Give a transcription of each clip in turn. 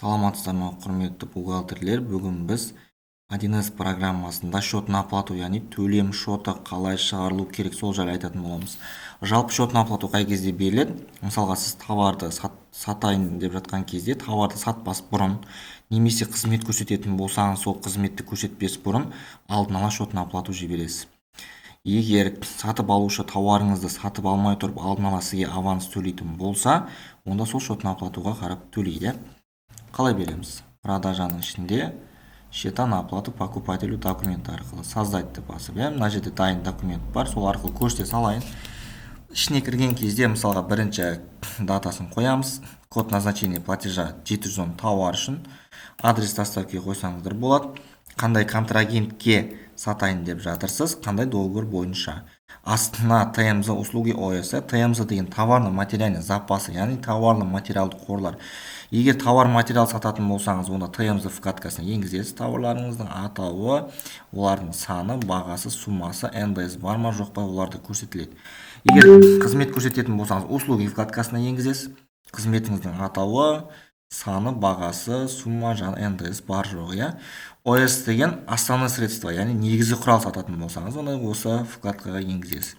Саламатсыздар ма, құрметті бухгалтерлер. Бүгін біз 1С программасында счет на оплату, яғни төлем шоты қалай шығарылу керек, сол жайлы айтатын боламыз. Жалпы счет на оплату қай кезде беріледі? Мысалға, сіз товарды сатайын деп жатқан кезде, товарды сатпас бұрын, немесе қызмет көрсететін болсаңыз, сол қызметті көрсетпес бұрын алдын ала счет на оплату жібересіз. Егер сатып алушы тауарыңызды сатып алмай тұрып алдын ала сізге аванс төлейтін болса, онда сол счет на оплатуға қарап төлейді. Қалай береміз? Продажаның ішінде счета на оплату покупателю документі арқылы создать басып, мына жерде дайын документ бар, сол арқылы көрсете салайын. Ішіне кірген кезде мысалға бірінші датасын қоямыз, код назначения платежа 710 тауар үшін, адрес доставки қойсаңыздар болады. Қандай контрагентке сатайын деп жатырсыз, қандай договор бойынша. Астына ТМЗ услуги ОС, ТМЗ деген товарный материальный запасы, яғни товарлы материалды қорлар. Егер товар материал сататын болсаңыз, онда ТМЗ вкладкасына енгізесіз. Товарларыңыздың атауы, олардың саны, бағасы, суммасы, НДС бар ма жоқ па, оларды көрсетіледі. Егер қызмет көрсететін болсаңыз, услуги вкладкасына енгізесіз. Қызметіңіздің атауы, саны, бағасы, сумма, НДС бар жоқ. ОС деген основные средства, яғни негізгі құрал сататын болсаңыз, оны осы вкладкаға енгізесіз.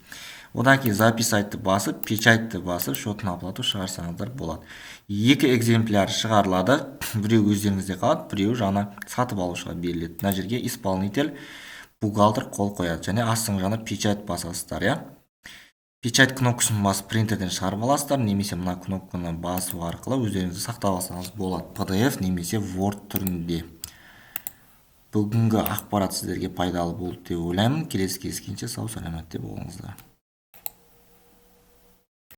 Одан кейін записайтты басып, печатьты басып, счет на оплату шығарсаңыздар болады. Екі экземпляр шығарылады, біреу өздеріңізде қалады, біреу жаңа сатып алушыға беріледі. Мына жерге исполнитель, бухгалтер қол қояды, және астың жаңа печать басасыздар. Печать кнопкасын басып принтерден шығарып аласыздар, немесе мына кнопканы басу арқылы өздеріңізді сақтап алсаңыз болады, PDF немесе Word түрінде. Бүгінгі ақпарат сіздерге пайдалы болды деп ойлаймын. Келесі кездескенше сау саламатта болыңыздар.